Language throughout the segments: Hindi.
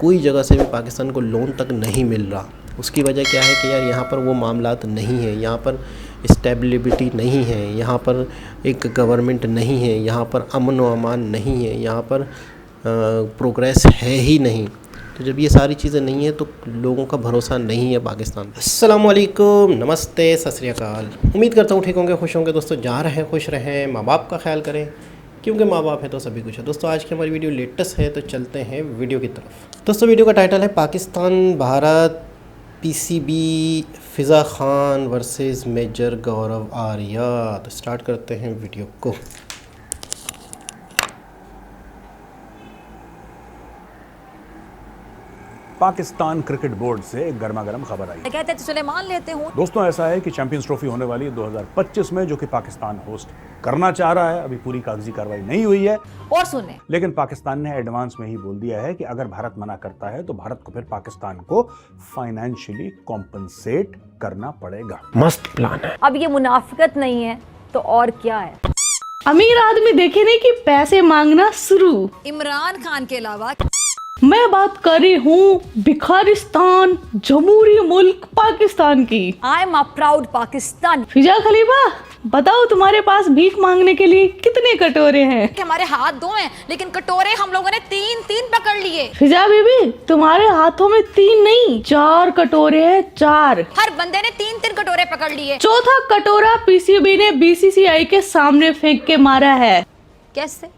कोई जगह से भी पाकिस्तान को लोन तक नहीं मिल रहा। उसकी वजह क्या है कि यार यहाँ पर वो मामलात नहीं है, यहाँ पर स्टेबिलिटी नहीं है, यहाँ पर एक गवर्नमेंट नहीं है, यहाँ पर अमन व अमान नहीं है, यहाँ पर प्रोग्रेस है ही नहीं। तो जब ये सारी चीज़ें नहीं है तो लोगों का भरोसा नहीं है पाकिस्तान पर। अस्सलाम वालेकुम, नमस्ते, सत श्री अकाल। उम्मीद करता हूँ ठीक होंगे, खुश होंगे दोस्तों। जहाँ रहें खुश रहें, माँ बाप का ख्याल करें, क्योंकि माँ बाप है तो सभी कुछ है। दोस्तों आज की हमारी वीडियो लेटेस्ट है, तो चलते हैं वीडियो की तरफ। दोस्तों वीडियो का टाइटल है पाकिस्तान भारत पीसीबी फ़िज़ा खान वर्सेस मेजर गौरव आर्या। तो स्टार्ट करते हैं वीडियो को। पाकिस्तान क्रिकेट बोर्ड से गर्मा गर्म खबर आई। कहते हैं तो चले मान लेते हूँ। दोस्तों ऐसा है कि चैंपियंस ट्रॉफी होने वाली है 2025 में, जो कि पाकिस्तान होस्ट करना चाह रहा है। अभी पूरी कागजी कार्रवाई नहीं हुई है, और सुने, लेकिन पाकिस्तान ने एडवांस में ही बोल दिया है कि अगर भारत मना करता है तो भारत को फिर पाकिस्तान को फाइनेंशियली कॉम्पनसेट करना पड़ेगा। मस्त प्लान है। अब ये मुनाफिकत नहीं है तो और क्या है। अमीर आदमी देखे नहीं कि पैसे मांगना शुरू। इमरान खान के अलावा मैं बात कर रही हूँ भिखारिस्तान जमहूरी मुल्क पाकिस्तान की। I am a proud Pakistan. Fiza Khalifa बताओ, तुम्हारे पास भीख मांगने के लिए कितने कटोरे हैं? हमारे हाथ दो हैं, लेकिन कटोरे हम लोगों ने तीन तीन पकड़ लिए। फिजा बीबी, तुम्हारे हाथों में 3 नहीं 4 कटोरे हैं, 4। हर बंदे ने तीन तीन कटोरे पकड़ लिए। चौथा कटोरा पीसीबी ने बीसीसीआई के सामने फेंक के मारा है। कैसे?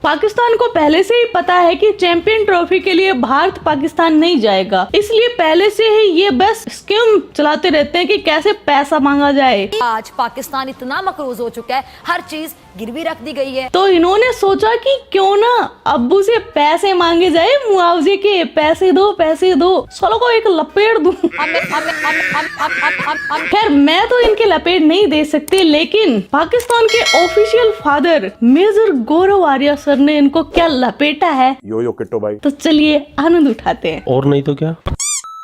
पाकिस्तान को पहले से ही पता है कि चैंपियन ट्रॉफी के लिए भारत पाकिस्तान नहीं जाएगा, इसलिए पहले से ही ये बस स्कीम चलाते रहते हैं कि कैसे पैसा मांगा जाए। आज पाकिस्तान इतना मकरूज हो चुका है, हर चीज गिरवी रख दी गई है। तो इन्होंने सोचा कि क्यों ना अब्बू से पैसे मांगे जाए, मुआवजे के। पैसे दो पैसे दो, सालों को एक लपेट दूं। खैर मैं तो इनके लपेट नहीं दे सकती, लेकिन पाकिस्तान के ऑफिशियल फादर मेजर गौरव आर्या सर ने इनको क्या लपेटा है, यो किट्टो भाई। तो चलिए आनंद उठाते हैं। और नहीं तो क्या।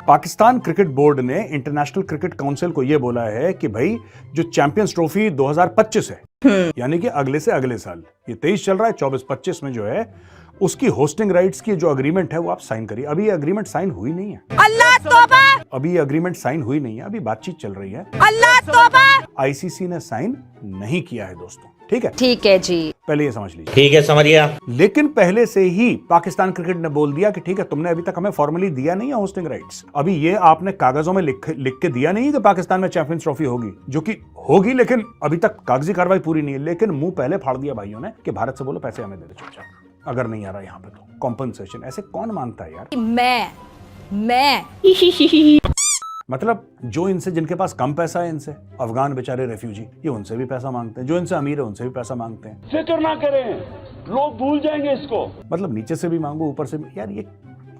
पाकिस्तान क्रिकेट बोर्ड ने इंटरनेशनल क्रिकेट काउंसिल को यह बोला है कि भाई जो चैंपियंस ट्रॉफी 2025 है, यानी कि अगले से अगले साल, ये 23 चल रहा है, 24-25 में जो है उसकी होस्टिंग राइट्स की जो अग्रीमेंट है वो आप साइन करिए। अभी ये अग्रीमेंट साइन हुई नहीं है। अल्लाह तौबा। अभी ये अग्रीमेंट साइन हुई नहीं है, अभी बातचीत चल रही है। अल्लाह तौबा। आईसीसी ने साइन नहीं किया है दोस्तों, ठीक है? ठीक है जी, पहले ये समझ लीजिए। ठीक है, समझ गया। लेकिन पहले से ही पाकिस्तान क्रिकेट ने बोल दिया कि ठीक है, तुमने अभी तक हमें फॉर्मली दिया नहीं है होस्टिंग राइट्स। अभी ये आपने कागजों में लिख के दिया नहीं कि पाकिस्तान में चैंपियंस ट्रॉफी होगी, जो कि होगी, लेकिन अभी तक कागजी कार्रवाई पूरी नहीं है। लेकिन मुंह पहले फाड़ दिया भाइयों ने कि भारत से बोलो पैसे हमें दे दे चुपचाप, अगर नहीं आ रहा यहाँ पे तो कॉम्पनसेशन। ऐसे कौन मानता है यार? मैं मतलब जो इनसे, जिनके पास कम पैसा है, इनसे अफगान बेचारे रेफ्यूजी, ये उनसे भी पैसा मांगते हैं। जो इनसे अमीर है उनसे भी पैसा मांगते हैं। फिक्र ना करें, लोग भूल जाएंगे इसको। मतलब नीचे से भी मांगो, ऊपर से भी। यार ये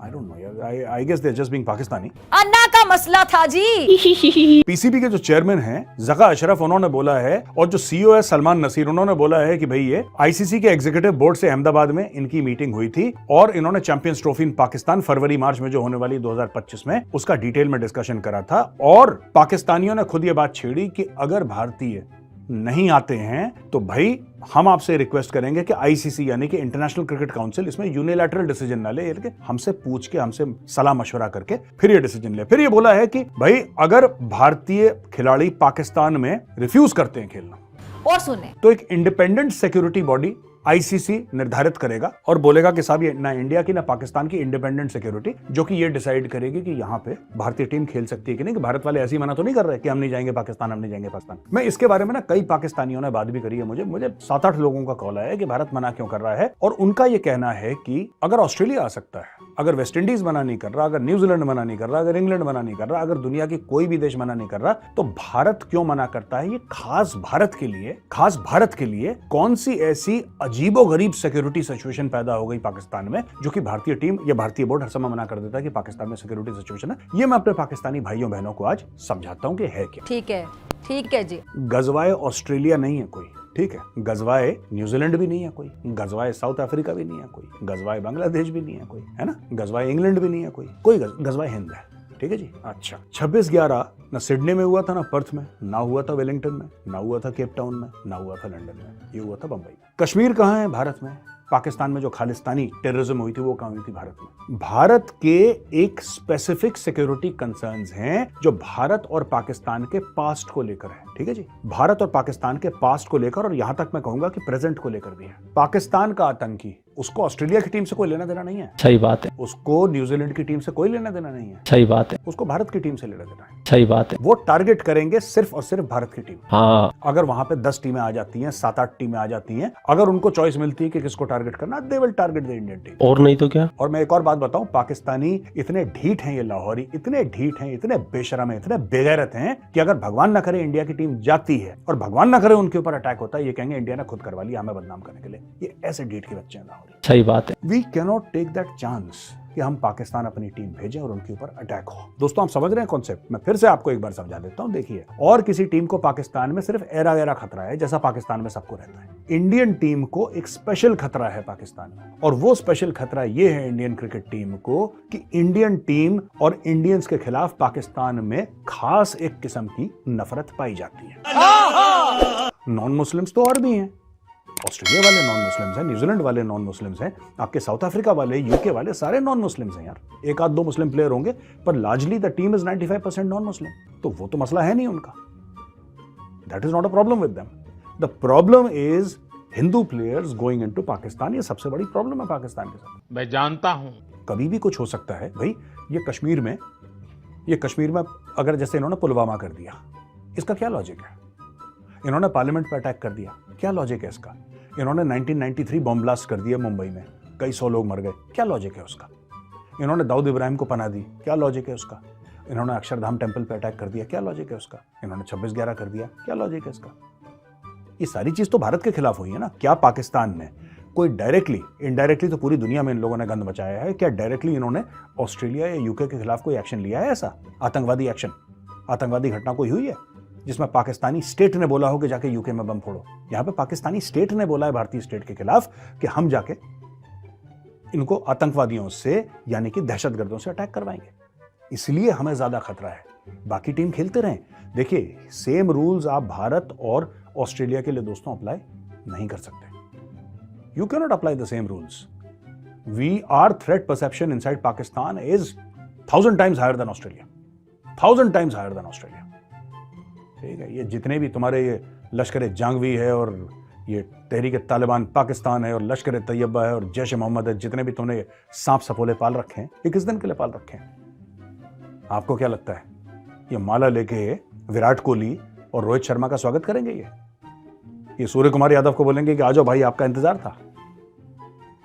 आई डोंट नो यार, I guess they are just being Pakistani. Anna का मसला था जी। पीसीबी के जो चेयरमैन हैं जका अशरफ, उन्होंने बोला है, और जो सीईओ है सलमान नसीर, उन्होंने बोला है कि भाई ये आईसीसी के एग्जीक्यूटिव बोर्ड से अहमदाबाद में इनकी मीटिंग हुई थी, और इन्होंने चैंपियंस ट्रॉफी इन पाकिस्तान फरवरी मार्च में जो होने वाली 2025 में, उसका डिटेल में डिस्कशन करा था। और पाकिस्तानियों ने खुद ये बात छेड़ी कि अगर भारतीय नहीं आते हैं तो भाई हम आपसे रिक्वेस्ट करेंगे कि आईसीसी यानी कि इंटरनेशनल क्रिकेट काउंसिल इसमें यूनिलैटरल डिसीजन ना ले, हमसे पूछ के, हमसे सलाह मशवरा करके फिर ये डिसीजन ले। फिर ये बोला है कि भाई अगर भारतीय खिलाड़ी पाकिस्तान में रिफ्यूज करते हैं खेलना, और सुने, तो एक इंडिपेंडेंट सिक्योरिटी बॉडी आईसीसी निर्धारित करेगा और बोलेगा कि साहब ये ना इंडिया की ना पाकिस्तान की इंडिपेंडेंट सिक्योरिटी, जो कि ये डिसाइड करेगी कि यहाँ पे भारतीय टीम खेल सकती है कि नहीं। कि भारत वाले ऐसी मना तो नहीं कर रहे कि हम नहीं जाएंगे पाकिस्तान, हम नहीं जाएंगे पाकिस्तान। मैं इसके बारे में ना कई पाकिस्तानियों ने बात भी करी है, मुझे 7-8 लोगों का कॉल आया है कि भारत मना क्यों कर रहा है। और उनका ये कहना है कि अगर ऑस्ट्रेलिया आ सकता है, अगर वेस्ट इंडीज मना नहीं कर रहा, अगर न्यूजीलैंड मना नहीं कर रहा, अगर इंग्लैंड मना नहीं कर रहा, अगर दुनिया की कोई भी देश मना नहीं कर रहा, तो भारत क्यों मना करता है? ये खास भारत के लिए कौन सी ऐसी अजीबोगरीब सिक्योरिटी सिचुएशन पैदा हो गई पाकिस्तान में, जो कि भारतीय टीम या भारतीय बोर्ड हर समय मना कर देता है कि पाकिस्तान में सिक्योरिटी सिचुएशन है। ये मैं अपने पाकिस्तानी भाइयों बहनों को आज समझाता हूं कि है क्या। ठीक है जी। गजवाए ऑस्ट्रेलिया नहीं है कोई, ठीक है? गजवाए न्यूजीलैंड भी नहीं है कोई, गजवाए साउथ अफ्रीका भी नहीं है कोई, गजवाए बांग्लादेश भी नहीं है कोई, है ना? गजवाए इंग्लैंड भी नहीं है कोई गजवाए हिंद है, ठीक है जी। अच्छा, 26/11 ना सिडनी में हुआ था, ना पर्थ में, ना हुआ था वेलिंगटन में, ना हुआ था केप टाउन में, ना हुआ था लंदन में, ये हुआ था बंबई में। कश्मीर कहाँ है भारत में? पाकिस्तान में जो खालिस्तानी टेररिज्म हुई थी वो कहाँ हुई थी? भारत में। भारत के एक स्पेसिफिक सिक्योरिटी कंसर्न्स हैं जो भारत और पाकिस्तान के पास्ट को लेकर है, ठीक है जी। भारत और पाकिस्तान के पास्ट को लेकर, और यहां तक मैं कहूंगा कि प्रेजेंट को लेकर भी है। पाकिस्तान का आतंकी, उसको ऑस्ट्रेलिया की टीम से कोई लेना देना नहीं है, सही बात है। उसको न्यूजीलैंड की टीम से कोई लेना देना नहीं है, सही बात है। उसको भारत की टीम से लेना देना है, सही बात है। वो टारगेट करेंगे सिर्फ और सिर्फ भारत की टीम। हाँ, अगर वहां पे 10 टीमें आ जाती हैं, 7-8 टीमें आ जाती हैं, अगर उनको चॉइस मिलती है कि किसको टारगेट करना, they will target the Indian team. और नहीं तो क्या। और मैं एक और बात बताऊं, पाकिस्तानी इतने ढीठ हैं, ये लाहौरी इतने ढीठ हैं, इतने बेशरम हैं, इतने बेगैरत हैं कि अगर भगवान ना करे इंडिया की टीम जाती है और भगवान ना करे उनके ऊपर अटैक होता है, ये कहेंगे इंडिया ने खुद करवा लिया हमें बदनाम करने के लिए। ये ऐसे ढीठ के बच्चे हैं लाहौरी। सही बात है। We cannot take that chance कि हम पाकिस्तान अपनी टीम भेजें और उनके ऊपर अटैक हो। दोस्तों, आप समझ रहे हैं कॉन्सेप्ट? मैं फिर से आपको एक बार समझा देता हूं। देखिए, और किसी टीम को पाकिस्तान में सिर्फ एरा गैरा खतरा है, जैसा पाकिस्तान में सबको रहता है। इंडियन टीम को एक स्पेशल खतरा है पाकिस्तान में, और वो स्पेशल खतरा ये है इंडियन क्रिकेट टीम को कि इंडियन टीम और इंडियंस के खिलाफ पाकिस्तान में खास एक किस्म की नफरत पाई जाती है। नॉन मुस्लिम्स तो और भी हैं, ऑस्ट्रेलिया वाले नॉन मुस्लिम्स हैं, न्यूजीलैंड वाले नॉन मुस्लिम्स हैं, आपके साउथ अफ्रीका वाले, यूके वाले, सारे नॉन मुस्लिम्स हैं यार। एक आध दो मुस्लिम प्लेयर होंगे, पर largely the team is 95% non Muslim. तो वो तो मसला है नहीं उनका, that is not a problem with them. The problem is Hindu players going into Pakistan. ये सबसे बड़ी प्रॉब्लम है पाकिस्तान के साथ। मैं जानता हूं कभी भी कुछ हो सकता है भाई। ये कश्मीर में अगर जैसे इन्होंने पुलवामा कर दिया, इसका क्या लॉजिक है? इन्होंने पार्लियामेंट पर अटैक कर दिया, क्या लॉजिक है इसका? इन्होंने 1993 बॉम्ब ब्लास्ट कर दिया मुंबई में, कई 100 लोग मर गए, क्या लॉजिक है उसका? इन्होंने दाऊद इब्राहिम को पनाह दी, क्या लॉजिक है उसका? इन्होंने अक्षरधाम टेंपल पर अटैक कर दिया, क्या लॉजिक है उसका? इन्होंने 26/11 कर दिया, क्या लॉजिक है इसका? ये सारी चीज तो भारत के खिलाफ हुई है ना। क्या पाकिस्तान ने कोई डायरेक्टली, इनडायरेक्टली तो पूरी दुनिया में इन लोगों ने गंद मचाया है, क्या डायरेक्टली इन्होंने ऑस्ट्रेलिया या यूके के खिलाफ कोई एक्शन लिया है? ऐसा आतंकवादी एक्शन, आतंकवादी घटना कोई हुई है जिसमें पाकिस्तानी स्टेट ने बोला हो कि जाके यूके में बम फोड़ो? यहां पे पाकिस्तानी स्टेट ने बोला है भारतीय स्टेट के खिलाफ कि हम जाके इनको आतंकवादियों से, यानी कि दहशतगर्दों से अटैक करवाएंगे, इसलिए हमें ज्यादा खतरा है। बाकी टीम खेलते रहें। देखिए, सेम रूल्स आप भारत और ऑस्ट्रेलिया के लिए दोस्तों अप्लाई नहीं कर सकते। You can not apply the same rules. We are threat perception inside Pakistan is 1000 times higher than Australia, 1000 times higher than Australia. ठीक है, ये जितने भी तुम्हारे ये लश्कर जांगवी है और ये तहरीक तालिबान पाकिस्तान है और लश्कर तैयबा है और जैश मोहम्मद है, जितने भी तुमने सांप सपोले पाल रखे हैं, ये किस दिन के लिए पाल रखे हैं? आपको क्या लगता है ये माला लेके विराट कोहली और रोहित शर्मा का स्वागत करेंगे? ये सूर्य कुमार यादव को बोलेंगे कि आ जाओ भाई, आपका इंतजार था?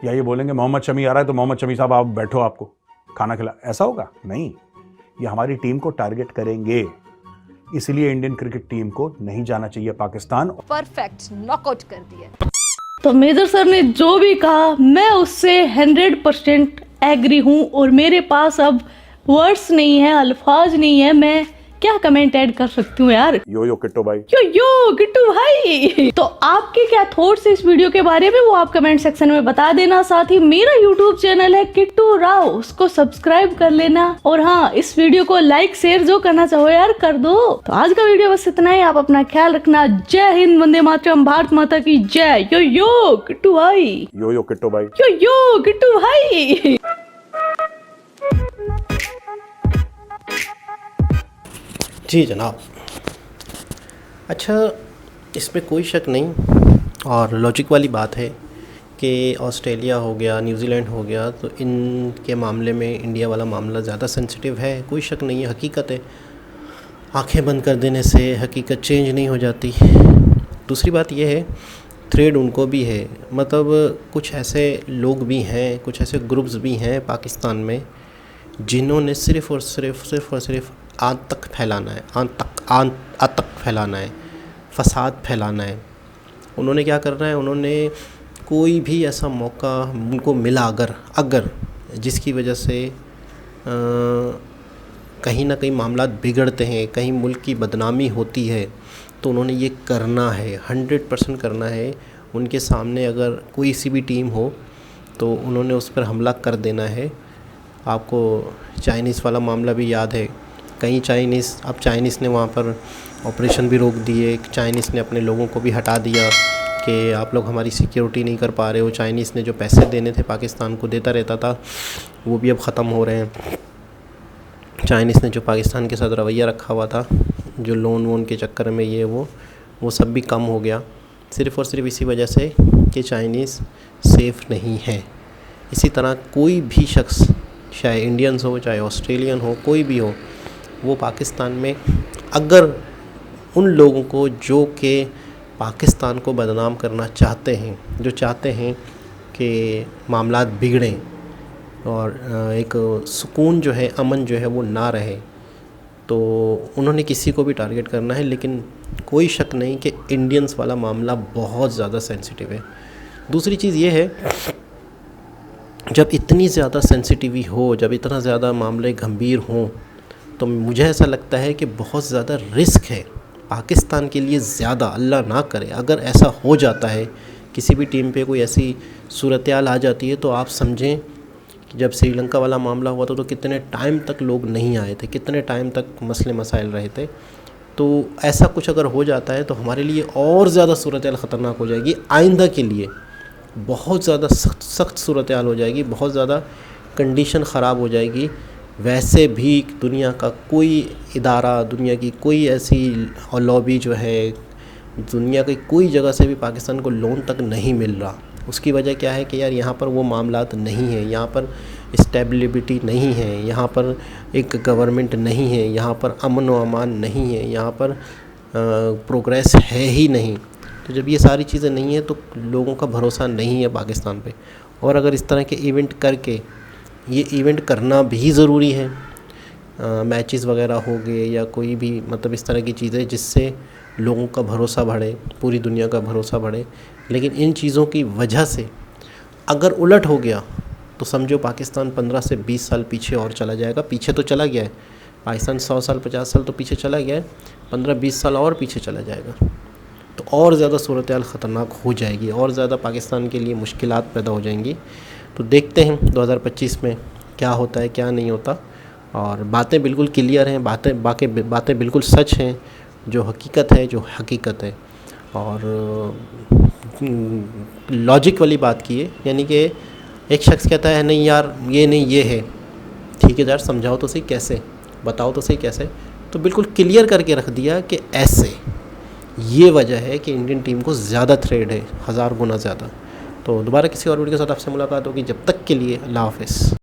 या ये बोलेंगे मोहम्मद शमी आ रहा है तो मोहम्मद शमी साहब आप बैठो, आपको खाना खिला? ऐसा होगा? नहीं, ये हमारी टीम को टारगेट करेंगे। इसलिए इंडियन क्रिकेट टीम को नहीं जाना चाहिए पाकिस्तान। परफेक्ट नॉकआउट कर दिया। तो मेजर सर ने जो भी कहा मैं उससे 100% एग्री हूँ, और मेरे पास अब वर्ड्स नहीं है, अल्फाज नहीं है, मैं क्या कमेंट ऐड कर सकती हूँ यार। यो किट्टू भाई, यो किट्टू भाई। तो आपके क्या थॉट्स इस वीडियो के बारे में, वो आप कमेंट सेक्शन में बता देना। साथ ही मेरा यूट्यूब चैनल है किट्टू राव, उसको सब्सक्राइब कर लेना। और हाँ, इस वीडियो को लाइक शेयर जो करना चाहो यार कर दो। तो आज का वीडियो बस इतना ही। आप अपना ख्याल रखना। जय हिंद, वंदे मातरम, भारत माता की जय। यो किट्टू भाई, यो किट्टू भाई, यो किट्टू भाई। जी जनाब। अच्छा, इसमें कोई शक नहीं और लॉजिक वाली बात है कि ऑस्ट्रेलिया हो गया, न्यूजीलैंड हो गया, तो इनके मामले में इंडिया वाला मामला ज़्यादा सेंसिटिव है, कोई शक नहीं है, हकीकत है। आंखें बंद कर देने से हकीकत चेंज नहीं हो जाती। दूसरी बात यह है, थ्रेड उनको भी है, मतलब कुछ ऐसे लोग भी हैं, कुछ ऐसे ग्रुप्स भी हैं पाकिस्तान में जिन्होंने सिर्फ़ और सिर्फ आतंक फैलाना है, आतंक फैलाना है, फसाद फैलाना है। उन्होंने क्या करना है, उन्होंने कोई भी ऐसा मौका उनको मिला अगर जिसकी वजह से कहीं ना कहीं मामलात बिगड़ते हैं, कहीं मुल्क की बदनामी होती है, तो उन्होंने ये करना है, 100% करना है। उनके सामने अगर कोई सी भी टीम हो तो उन्होंने उस पर हमला कर देना है। आपको चाइनीज़ वाला मामला भी याद है, कई चाइनीज़ ने वहाँ पर ऑपरेशन भी रोक दिए, चाइनीज़ ने अपने लोगों को भी हटा दिया कि आप लोग हमारी सिक्योरिटी नहीं कर पा रहे हो। चाइनीज़ ने जो पैसे देने थे पाकिस्तान को देता रहता था, वो भी अब ख़त्म हो रहे हैं। चाइनीज़ ने जो पाकिस्तान के साथ रवैया रखा हुआ था, जो लोन वोन के चक्कर में ये वो सब भी कम हो गया, सिर्फ़ और सिर्फ इसी वजह से कि चाइनीज़ सेफ़ नहीं है। इसी तरह कोई भी शख्स, चाहे इंडियंस हो चाहे ऑस्ट्रेलियन हो, कोई भी हो, वो पाकिस्तान में अगर उन लोगों को जो कि पाकिस्तान को बदनाम करना चाहते हैं, जो चाहते हैं कि मामलात बिगड़ें और एक सुकून जो है, अमन जो है वो ना रहे, तो उन्होंने किसी को भी टारगेट करना है। लेकिन कोई शक नहीं कि इंडियंस वाला मामला बहुत ज़्यादा सेंसिटिव है। दूसरी चीज़ ये है, जब इतनी ज़्यादा सेंसिटिविटी हो, जब इतना ज़्यादा मामले गंभीर हों, तो मुझे ऐसा लगता है कि बहुत ज़्यादा रिस्क है पाकिस्तान के लिए। ज़्यादा अल्लाह ना करे अगर ऐसा हो जाता है, किसी भी टीम पे कोई ऐसी सूरत-ए-हाल आ जाती है, तो आप समझें कि जब श्रीलंका वाला मामला हुआ था तो कितने टाइम तक लोग नहीं आए थे, कितने टाइम तक मसले मसाइल रहे थे। तो ऐसा कुछ अगर हो जाता है तो हमारे लिए और ज़्यादा सूरत-ए-हाल ख़तरनाक हो जाएगी। आइंदा के लिए बहुत ज़्यादा सख्त सूरत-ए-हाल हो जाएगी, बहुत ज़्यादा कंडीशन ख़राब हो जाएगी। वैसे भी दुनिया का कोई इदारा, दुनिया की कोई ऐसी लॉबी जो है, दुनिया की कोई जगह से भी पाकिस्तान को लोन तक नहीं मिल रहा। उसकी वजह क्या है कि यार यहाँ पर वो मामलात नहीं हैं, यहाँ पर स्टेबिलिटी नहीं है, यहाँ पर एक गवर्नमेंट नहीं है, यहाँ पर अमन व अमान नहीं है, यहाँ पर प्रोग्रेस है ही नहीं। तो जब ये सारी चीज़ें नहीं हैं तो लोगों का भरोसा नहीं है पाकिस्तान पे। और अगर इस तरह के इवेंट करके, ये इवेंट करना भी ज़रूरी है, मैचेस वगैरह हो गए या कोई भी मतलब इस तरह की चीज़ें जिससे लोगों का भरोसा बढ़े, पूरी दुनिया का भरोसा बढ़े। लेकिन इन चीज़ों की वजह से अगर उलट हो गया तो समझो पाकिस्तान 15 से 20 साल पीछे और चला जाएगा। पीछे तो चला गया है पाकिस्तान, 100 साल 50 साल तो पीछे चला गया है, 15-20 साल और पीछे चला जाएगा। तो और ज़्यादा सूरत-ए-हाल ख़तरनाक हो जाएगी, और ज़्यादा पाकिस्तान के लिए मुश्किलात पैदा हो जाएंगी। तो देखते हैं 2025 में क्या होता है क्या नहीं होता। और बातें बिल्कुल क्लियर हैं, बातें बिल्कुल सच हैं, जो हकीकत है जो हकीकत है। और लॉजिक वाली बात की है, यानी कि एक शख्स कहता है नहीं यार ये नहीं ये है, ठीक है यार समझाओ तो सही कैसे, बताओ तो सही कैसे, तो बिल्कुल क्लियर करके रख दिया कि ऐसे, ये वजह है कि इंडियन टीम को ज़्यादा थ्रेड है, 1000 गुना ज़्यादा। तो दोबारा किसी और वीडियो के साथ आपसे मुलाकात होगी, जब तक के लिए अल्लाह हाफ़िज़।